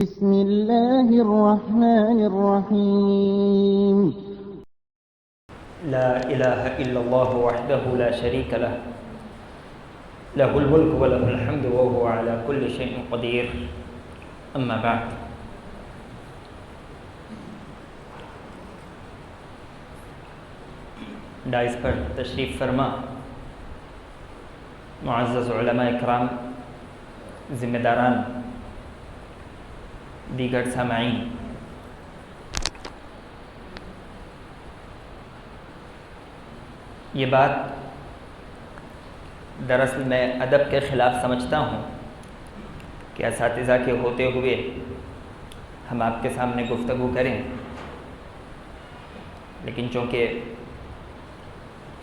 بسم الله الرحمن الرحيم لا إله إلا الله وحده لا شريك له له الملك وله الحمد وهو على كل شيء قدير أما بعد ڈائز پر تشریف فرما معزز علماء اکرام، ذمہ داران، دیگر سامعین، یہ بات دراصل میں ادب کے خلاف سمجھتا ہوں کہ اساتذہ کے ہوتے ہوئے ہم آپ کے سامنے گفتگو کریں، لیکن چونکہ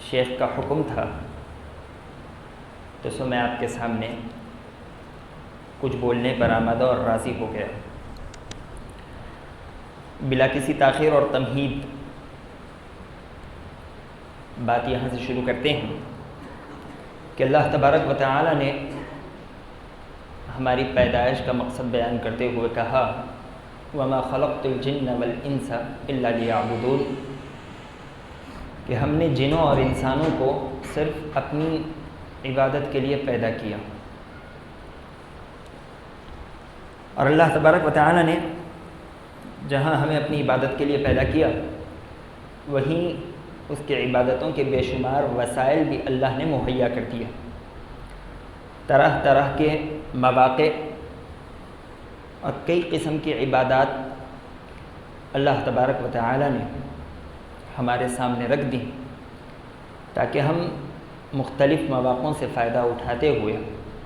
شیخ کا حکم تھا تو میں آپ کے سامنے کچھ بولنے پر آمادہ اور راضی ہو گیا۔ بلا کسی تاخیر اور تمہید بات یہاں سے شروع کرتے ہیں کہ اللہ تبارک و تعالی نے ہماری پیدائش کا مقصد بیان کرتے ہوئے کہا وَمَا خَلَقْتُ الْجِنَّ وَالْإِنسَ إِلَّا لِيَعْبُدُونَ، کہ ہم نے جنوں اور انسانوں کو صرف اپنی عبادت کے لیے پیدا کیا، اور اللہ تبارک و تعالی نے جہاں ہمیں اپنی عبادت کے لیے پیدا کیا وہیں اس کے عبادتوں کے بے شمار وسائل بھی اللہ نے مہیا کر دیا۔ طرح طرح کے مواقع اور کئی قسم کی عبادات اللہ تبارک و تعالی نے ہمارے سامنے رکھ دیں تاکہ ہم مختلف مواقعوں سے فائدہ اٹھاتے ہوئے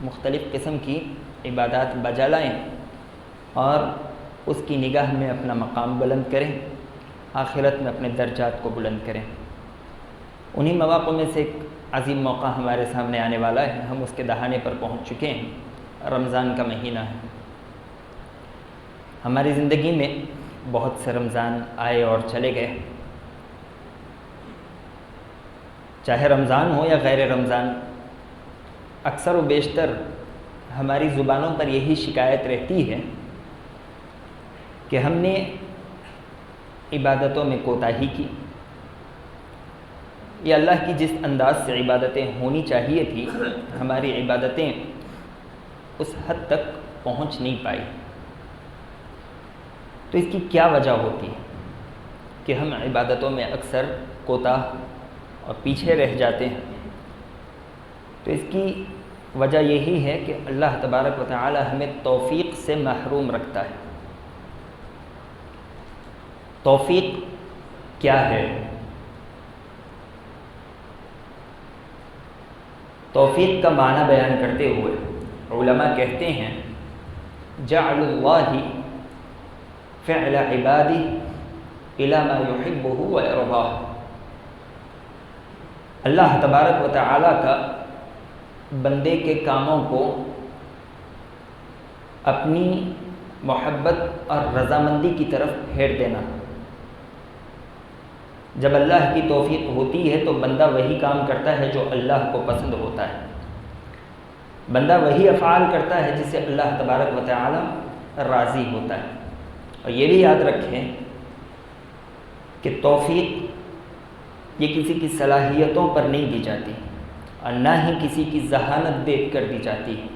مختلف قسم کی عبادات بجا لائیں اور اس کی نگاہ میں اپنا مقام بلند کریں، آخرت میں اپنے درجات کو بلند کریں۔ انہی مواقع میں سے ایک عظیم موقع ہمارے سامنے آنے والا ہے، ہم اس کے دہانے پر پہنچ چکے ہیں۔ رمضان کا مہینہ ہے۔ ہماری زندگی میں بہت سے رمضان آئے اور چلے گئے، چاہے رمضان ہو یا غیر رمضان، اکثر و بیشتر ہماری زبانوں پر یہی شکایت رہتی ہے کہ ہم نے عبادتوں میں کوتاہی کی، یا اللہ کی جس انداز سے عبادتیں ہونی چاہیے تھی ہماری عبادتیں اس حد تک پہنچ نہیں پائی۔ تو اس کی کیا وجہ ہوتی ہے کہ ہم عبادتوں میں اکثر کوتاہ اور پیچھے رہ جاتے ہیں؟ تو اس کی وجہ یہی ہے کہ اللہ تبارک و تعالی ہمیں توفیق سے محروم رکھتا ہے۔ توفیق کیا ہے؟ توفیق کا معنی بیان کرتے ہوئے علماء کہتے ہیں جعل اللہ فعل عبادی الی ما یحبہ ویرضاہ، اللہ تبارک و تعالی کا بندے کے کاموں کو اپنی محبت اور رضامندی کی طرف پھیر دینا۔ جب اللہ کی توفیق ہوتی ہے تو بندہ وہی کام کرتا ہے جو اللہ کو پسند ہوتا ہے، بندہ وہی افعال کرتا ہے جس سے اللہ تبارک و تعالی راضی ہوتا ہے۔ اور یہ بھی یاد رکھیں کہ توفیق یہ کسی کی صلاحیتوں پر نہیں دی جاتی اور نہ ہی کسی کی ذہانت دیکھ کر دی جاتی ہے۔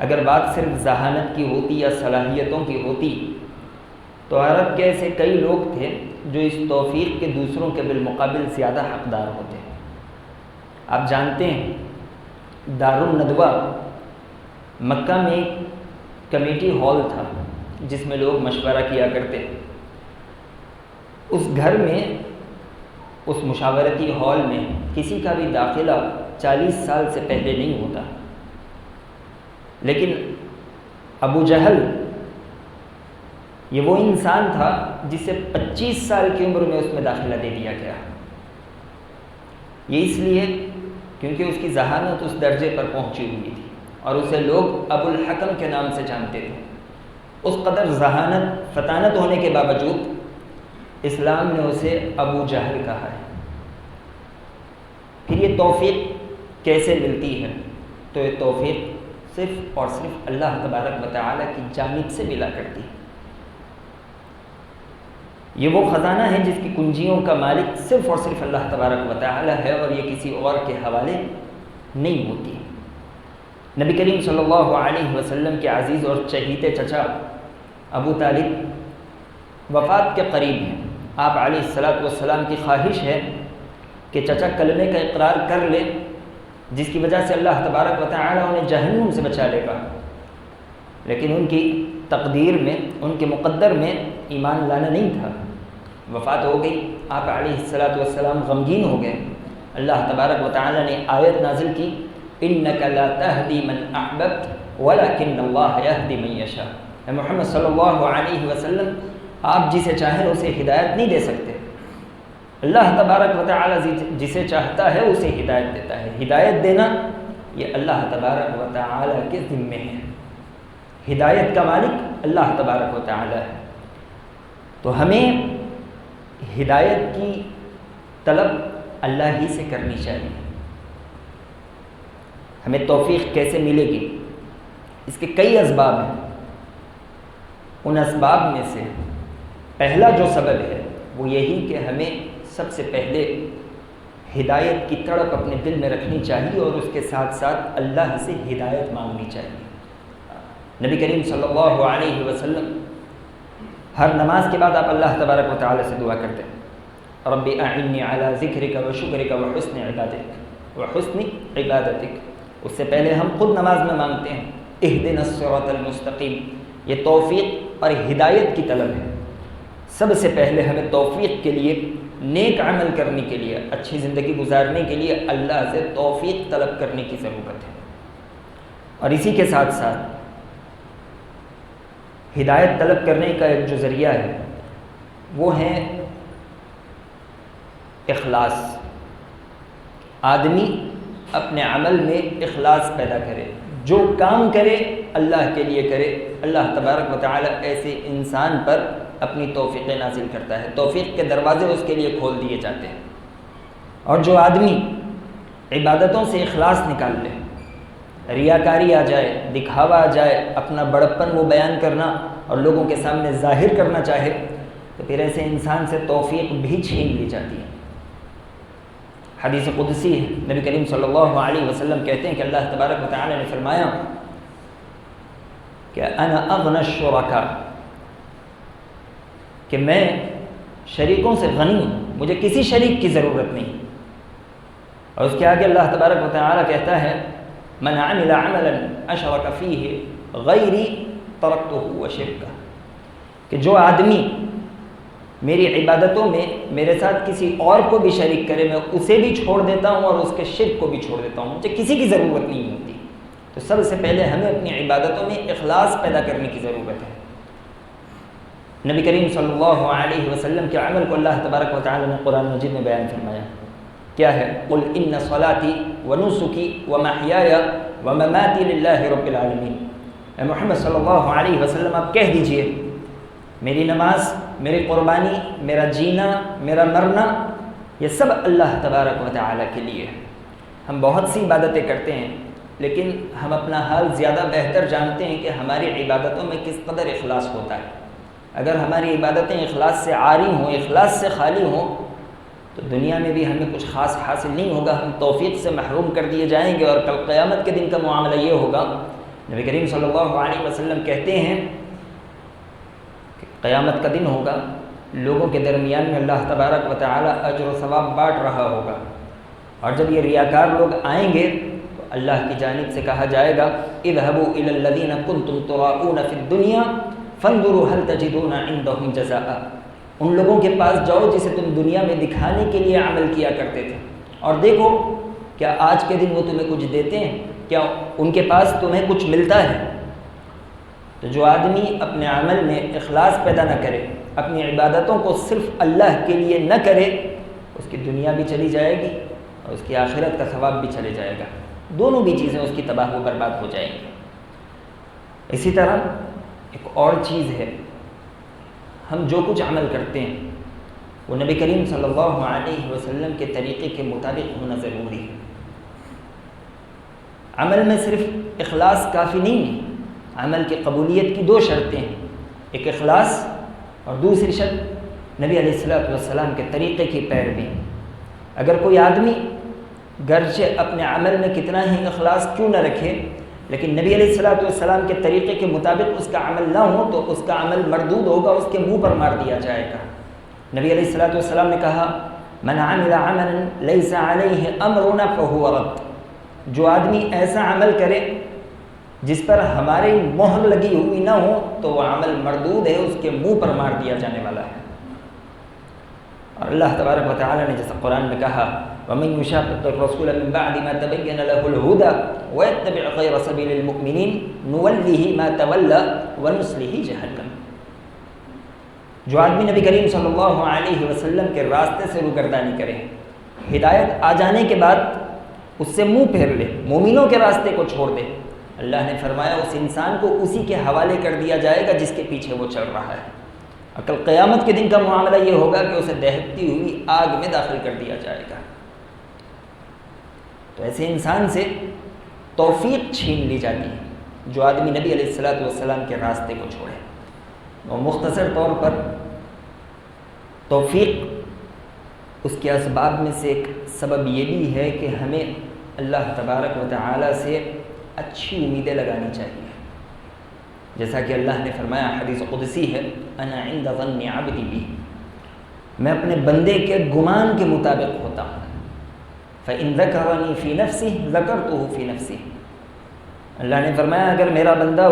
اگر بات صرف ذہانت کی ہوتی یا صلاحیتوں کی ہوتی تو عرب کے ایسے کئی لوگ تھے جو اس توفیق کے دوسروں کے بالمقابل زیادہ حقدار ہوتے ہیں۔ آپ جانتے ہیں دارالندوہ مکہ میں ایک کمیٹی ہال تھا جس میں لوگ مشورہ کیا کرتے۔ اس گھر میں، اس مشاورتی ہال میں کسی کا بھی داخلہ 40 سال سے پہلے نہیں ہوتا، لیکن ابو جہل یہ وہ انسان تھا جسے 25 سال کی عمر میں اس میں داخلہ دے دیا گیا۔ یہ اس لیے کیونکہ اس کی ذہانت اس درجے پر پہنچی ہوئی تھی اور اسے لوگ ابو الحکم کے نام سے جانتے تھے۔ اس قدر ذہانت، فطانت ہونے کے باوجود اسلام نے اسے ابو جہل کہا ہے۔ پھر یہ توفیق کیسے ملتی ہے؟ تو یہ توفیق صرف اور صرف اللہ تبارک و تعالیٰ کی جانب سے ملا کرتی ہے۔ یہ وہ خزانہ ہے جس کی کنجیوں کا مالک صرف اور صرف اللہ تبارک و تعالیٰ ہے، اور یہ کسی اور کے حوالے نہیں ہوتی۔ نبی کریم صلی اللہ علیہ وسلم کے عزیز اور چہیتے چچا ابو طالب وفات کے قریب ہیں۔ آپ علیہ الصلاۃ والسلام کی خواہش ہے کہ چچا کلمے کا اقرار کر لے، جس کی وجہ سے اللہ تبارک و تعالیٰ انہیں جہنم سے بچا لے گا، لیکن ان کی تقدیر میں، ان کے مقدر میں ایمان لانا نہیں تھا۔ وفات ہو گئی، آپ علیہ الصلاۃ والسلام غمگین ہو گئے۔ اللہ تبارک و تعالیٰ نے آیت نازل کی، انک لا تہدی من احببت ولکن اللہ یہدی من یشاء۔ اے محمد صلی اللہ علیہ وسلم، آپ جسے چاہیں اسے ہدایت نہیں دے سکتے۔ اللہ تبارک و تعالیٰ جسے چاہتا ہے اسے ہدایت دیتا ہے۔ ہدایت دینا یہ اللہ تبارک و تعالیٰ کے ذمے ہے۔ ہدایت کا مالک اللہ تبارک و تعالیٰ ہے۔ تو ہمیں ہدایت کی طلب اللہ ہی سے کرنی چاہیے۔ ہمیں توفیق کیسے ملے گی؟ اس کے کئی اسباب ہیں۔ ان اسباب میں سے پہلا جو سبب ہے وہ یہی کہ ہمیں سب سے پہلے ہدایت کی تڑپ اپنے دل میں رکھنی چاہیے، اور اس کے ساتھ ساتھ اللہ سے ہدایت مانگنی چاہیے۔ نبی کریم صلی اللہ علیہ وسلم ہر نماز کے بعد آپ اللہ تبارک و تعالیٰ سے دعا کرتے ہیں، رب اعنی علی ذکرک و شکرک و حسن عبادتک۔ اس سے پہلے ہم خود نماز میں مانگتے ہیں اہدنا الصراط المستقیم۔ یہ توفیق اور ہدایت کی طلب ہے۔ سب سے پہلے ہمیں توفیق کے لیے، نیک عمل کرنے کے لیے، اچھی زندگی گزارنے کے لیے اللہ سے توفیق طلب کرنے کی ضرورت ہے۔ اور اسی کے ساتھ ساتھ ہدایت طلب کرنے کا ایک جو ذریعہ ہے وہ ہے اخلاص۔ آدمی اپنے عمل میں اخلاص پیدا کرے، جو کام کرے اللہ کے لیے کرے۔ اللہ تبارک و تعالیٰ ایسے انسان پر اپنی توفیق نازل کرتا ہے، توفیق کے دروازے اس کے لیے کھول دیے جاتے ہیں۔ اور جو آدمی عبادتوں سے اخلاص نکال لے، ریاکاری آ جائے، دکھاوا آ جائے، اپنا بڑپن وہ بیان کرنا اور لوگوں کے سامنے ظاہر کرنا چاہے، تو پھر ایسے انسان سے توفیق بھی چھین لی جاتی ہے۔ حدیث قدسی ہے، نبی کریم صلی اللہ علیہ وسلم کہتے ہیں کہ اللہ تبارک و تعالی نے فرمایا کہ انا اغنى الشرکاء، کہ میں شریکوں سے غنی ہوں، مجھے کسی شریک کی ضرورت نہیں۔ اور اس کے آگے اللہ تبارک و تعالی کہتا ہے من عمل عملا اشرک فیہ غیری ترکتہ وشرکہ، کہ جو آدمی میری عبادتوں میں میرے ساتھ کسی اور کو بھی شریک کرے، میں اسے بھی چھوڑ دیتا ہوں اور اس کے شرک کو بھی چھوڑ دیتا ہوں، مجھے کسی کی ضرورت نہیں ہوتی۔ تو سب سے پہلے ہمیں اپنی عبادتوں میں اخلاص پیدا کرنے کی ضرورت ہے۔ نبی کریم صلی اللہ علیہ وسلم کے عمل کو اللہ تبارک و تعالی نے قرآن مجید میں بیان فرمایا، کیا ہے؟ قل ان صلاتی ونسکی ومحیای ومماتی للہ رب العالمین۔ اے محمد صلی اللہ علیہ وسلم آپ کہہ دیجئے میری نماز، میری قربانی، میرا جینا، میرا مرنا، یہ سب اللہ تبارک و تعالی کے لیے ہے۔ ہم بہت سی عبادتیں کرتے ہیں، لیکن ہم اپنا حال زیادہ بہتر جانتے ہیں کہ ہماری عبادتوں میں کس قدر اخلاص ہوتا ہے۔ اگر ہماری عبادتیں اخلاص سے عاری ہوں، اخلاص سے خالی ہوں، تو دنیا میں بھی ہمیں کچھ خاص حاصل نہیں ہوگا، ہم توفیق سے محروم کر دیے جائیں گے، اور کل قیامت کے دن کا معاملہ یہ ہوگا، نبی کریم صلی اللہ علیہ وسلم کہتے ہیں کہ قیامت کا دن ہوگا، لوگوں کے درمیان میں اللہ تبارک و تعالی اجر و ثواب بانٹ رہا ہوگا، اور جب یہ ریاکار لوگ آئیں گے تو اللہ کی جانب سے کہا جائے گا اذهبوا الى الذين كنتم تراؤون في الدنيا فانظروا هل تجدون عندهم جزاء۔ ان لوگوں کے پاس جاؤ جسے تم دنیا میں دکھانے کے لیے عمل کیا کرتے تھے، اور دیکھو کیا آج کے دن وہ تمہیں کچھ دیتے ہیں، کیا ان کے پاس تمہیں کچھ ملتا ہے۔ تو جو آدمی اپنے عمل میں اخلاص پیدا نہ کرے، اپنی عبادتوں کو صرف اللہ کے لیے نہ کرے، اس کی دنیا بھی چلی جائے گی اور اس کی آخرت کا ثواب بھی چلے جائے گا، دونوں بھی چیزیں اس کی تباہ و برباد ہو جائیں گی۔ اسی طرح ایک اور چیز ہے، ہم جو کچھ عمل کرتے ہیں وہ نبی کریم صلی اللہ علیہ وسلم کے طریقے کے مطابق ہونا ضروری ہے۔ عمل میں صرف اخلاص کافی نہیں ہے، عمل کی قبولیت کی 2 شرطیں ہیں، ایک اخلاص اور دوسری شرط نبی علیہ الصلوۃ والسلام کے طریقے کی پیروی۔ اگر کوئی آدمی گرچہ اپنے عمل میں کتنا ہی اخلاص کیوں نہ رکھے، لیکن نبی علیہ الصلوۃ والسلام کے طریقے کے مطابق اس کا عمل نہ ہو تو اس کا عمل مردود ہوگا، اس کے منہ پر مار دیا جائے گا۔ نبی علیہ الصلوۃ والسلام نے کہا من عمل عملا لیس علیہ امرنا فہو رد، جو آدمی ایسا عمل کرے جس پر ہماری مہر لگی ہوئی نہ ہو تو وہ عمل مردود ہے، اس کے منہ پر مار دیا جانے والا ہے۔ اور اللہ تبارک و تعالی نے جیسا قرآن میں کہا وَمَن يُشَاقِقِ الرَّسُولَ مِن بَعْدِ مَا تَبَيَّنَ لَهُ الْهُدَى وَيَتَّبِعْ غَيْرَ سَبِيلِ الْمُؤْمِنِينَ نُوَلِّهِ مَا تَوَلَّى وَنُصْلِهِ جَهَنَّمَ، جو آدمی نبی کریم صلی اللہ علیہ وسلم کے راستے سے روگردانی کرے، ہدایت آ جانے کے بعد اس سے منہ پھیر لے، مومنوں کے راستے کو چھوڑ دے، اللہ نے فرمایا اس انسان کو اسی کے حوالے کر دیا جائے گا جس کے پیچھے وہ چل رہا ہے۔ کل قیامت کے دن کا معاملہ یہ ہوگا کہ اسے دہکتی ہوئی آگ میں داخل کر دیا جائے گا۔ تو ایسے انسان سے توفیق چھین لی جاتی ہے جو آدمی نبی علیہ الصلوۃ والسلام کے راستے کو چھوڑے۔ اور مختصر طور پر توفیق اس کے اسباب میں سے ایک سبب یہ بھی ہے کہ ہمیں اللہ تبارک و تعالی سے اچھی امیدیں لگانی چاہیے، جیسا کہ اللہ نے فرمایا، حدیث قدسی ہے انا عند ظن عبدی بی، میں اپنے بندے کے گمان کے مطابق ہوتا ہوں، فإن ذکرنی فی نفسہ ذکرتہ فی نفسی، اللہ نے فرمایا اگر میرا بندہ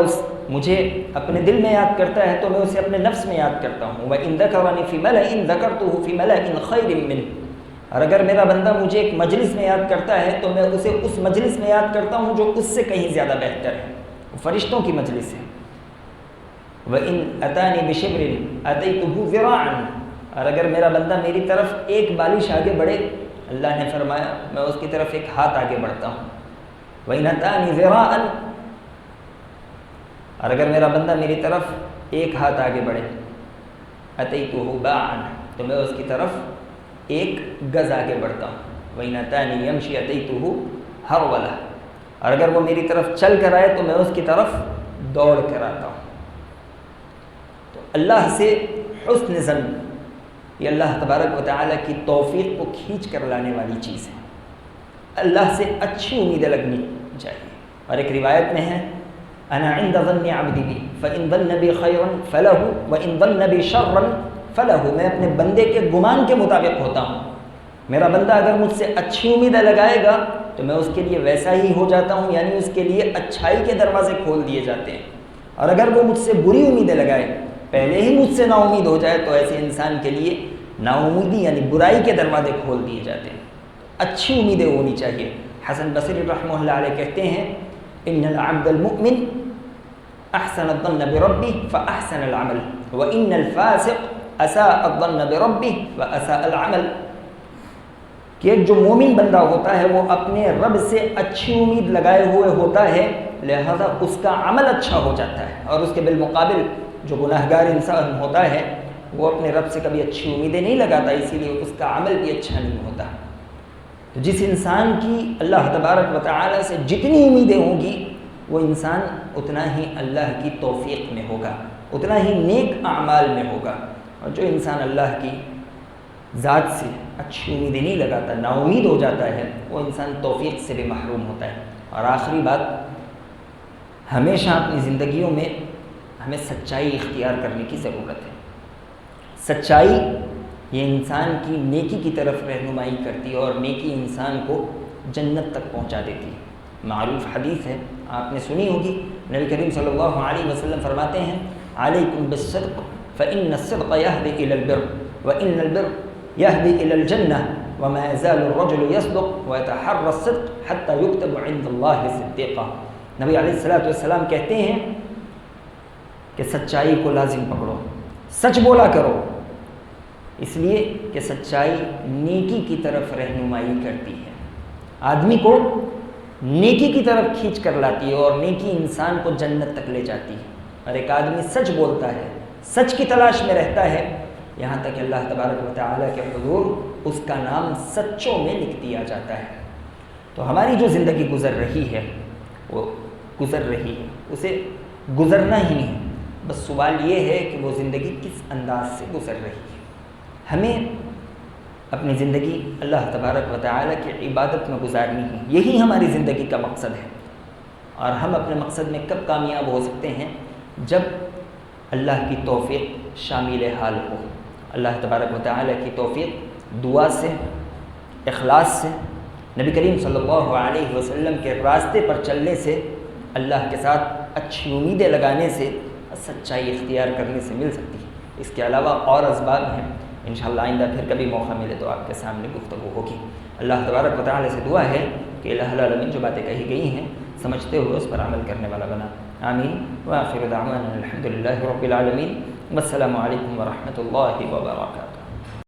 مجھے اپنے دل میں یاد کرتا ہے تو میں اسے اپنے نفس میں یاد کرتا ہوں، وإن ذکرنی فی ملأ ذکرتہ فی ملأ خیر منہ، اور اگر میرا بندہ مجھے ایک مجلس میں یاد کرتا ہے تو میں اسے اس مجلس میں یاد کرتا ہوں جو اس سے کہیں زیادہ بہتر ہے، وہ فرشتوں کی مجلس ہے۔ وَإِنْ أَتَانِي بِشِبْرٍ أَتَيْتُهُ ذِرَاعًا، اور اگر میرا بندہ میری طرف ایک بالش آگے بڑھے، اللہ نے فرمایا میں اس کی طرف ایک ہاتھ آگے بڑھتا ہوں۔ وَإِنْ أَتَانِي ذِرَاعًا، اور اگر میرا بندہ میری طرف ایک ہاتھ آگے بڑھے، أَتَيْتُهُ بَاعًا، تو میں اس کی طرف ایک گز آگے بڑھتا ہوں۔ وَإِنْ أَتَانِي يَمْشِي أَتَيْتُهُ هَرْوَلًا، اور اگر وہ میری طرف چل کر آئے تو میں اس کی طرف دوڑ کر آتا ہوں۔ تو اللہ سے حسن ظن یہ اللہ تبارک و تعالیٰ کی توفیق کو کھینچ کر لانے والی چیز ہے، اللہ سے اچھی امیدیں لگنی چاہیے۔ اور ایک روایت میں ہے انا عند ظن عبدی بی فإن ظن بی خیرا فلہ وإن ظن بی شرا فلہ، میں اپنے بندے کے گمان کے مطابق ہوتا ہوں، میرا بندہ اگر مجھ سے اچھی امیدیں لگائے گا تو میں اس کے لیے ویسا ہی ہو جاتا ہوں، یعنی اس کے لیے اچھائی کے دروازے کھول دیے جاتے ہیں، اور اگر وہ مجھ سے بری امیدیں لگائے، پہلے ہی مجھ سے نا امید ہو جائے، تو ایسے انسان کے لیے نا امیدی یعنی برائی کے دروازے کھول دیے جاتے ہیں۔ اچھی امیدیں ہونی چاہیے۔ حسن بصری رحمہ اللہ علیہ کہتے ہیں ان العبد المؤمن احسن الظن بربه فاحسن العمل وان الفاسق اساء الظن بربه واساء العمل، کہ ایک جو مومن بندہ ہوتا ہے وہ اپنے رب سے اچھی امید لگائے ہوئے ہوتا ہے، لہذا اس کا عمل اچھا ہو جاتا ہے، اور اس کے بالمقابل جو گناہگار انسان ہوتا ہے وہ اپنے رب سے کبھی اچھی امیدیں نہیں لگاتا، اسی لیے اس کا عمل بھی اچھا نہیں ہوتا۔ تو جس انسان کی اللہ تبارک و تعالی سے جتنی امیدیں ہوں گی وہ انسان اتنا ہی اللہ کی توفیق میں ہوگا، اتنا ہی نیک اعمال میں ہوگا، اور جو انسان اللہ کی ذات سے اچھی امیدیں نہیں لگاتا، نا امید ہو جاتا ہے، وہ انسان توفیق سے بھی محروم ہوتا ہے۔ اور آخری بات، ہمیشہ اپنی زندگیوں میں ہمیں سچائی اختیار کرنے کی ضرورت ہے۔ سچائی یہ انسان کی نیکی کی طرف رہنمائی کرتی ہے، اور نیکی انسان کو جنت تک پہنچا دیتی ہے۔ معروف حدیث ہے، آپ نے سنی ہوگی، نبی کریم صلی اللہ علیہ وسلم فرماتے ہیں علیکم بالصدق فإن الصدق يهدي إلى البر وإن البر يهدي إلى الجنة وما يزال الرجل يصدق ويتحرى الصدق حتى يكتب عند الله صديقا۔ نبی علیہ السلام کہتے ہیں کہ سچائی کو لازم پکڑو، سچ بولا کرو، اس لیے کہ سچائی نیکی کی طرف رہنمائی کرتی ہے، آدمی کو نیکی کی طرف کھینچ کر لاتی ہے، اور نیکی انسان کو جنت تک لے جاتی ہے۔ اور ایک آدمی سچ بولتا ہے، سچ کی تلاش میں رہتا ہے، یہاں تک کہ اللہ تبارک و تعالیٰ کے حضور اس کا نام سچوں میں لکھ دیا جاتا ہے۔ تو ہماری جو زندگی گزر رہی ہے وہ گزر رہی ہے، اسے گزرنا ہی نہیں، بس سوال یہ ہے کہ وہ زندگی کس انداز سے گزر رہی ہے۔ ہمیں اپنی زندگی اللہ تبارک و تعالیٰ کی عبادت میں گزارنی ہے، یہی ہماری زندگی کا مقصد ہے۔ اور ہم اپنے مقصد میں کب کامیاب ہو سکتے ہیں؟ جب اللہ کی توفیق شامل حال ہو، اللہ تبارک و تعالیٰ کی توفیق دعا سے، اخلاص سے، نبی کریم صلی اللہ علیہ وسلم کے راستے پر چلنے سے، اللہ کے ساتھ اچھی امیدیں لگانے سے، سچائی اختیار کرنے سے مل سکتی ہے۔ اس کے علاوہ اور اسباب ہیں، انشاءاللہ آئندہ پھر کبھی موقع ملے تو آپ کے سامنے گفتگو ہوگی۔ اللہ تبارک و تعالیٰ سے دعا ہے کہ الہ العالمین جو باتیں کہی گئی ہیں سمجھتے ہوئے اس پر عمل کرنے والا بنا۔ آمین۔ وآخر دعوانا الحمدللہ رب العالمین، والسلام علیکم ورحمۃ اللہ وبرکاتہ۔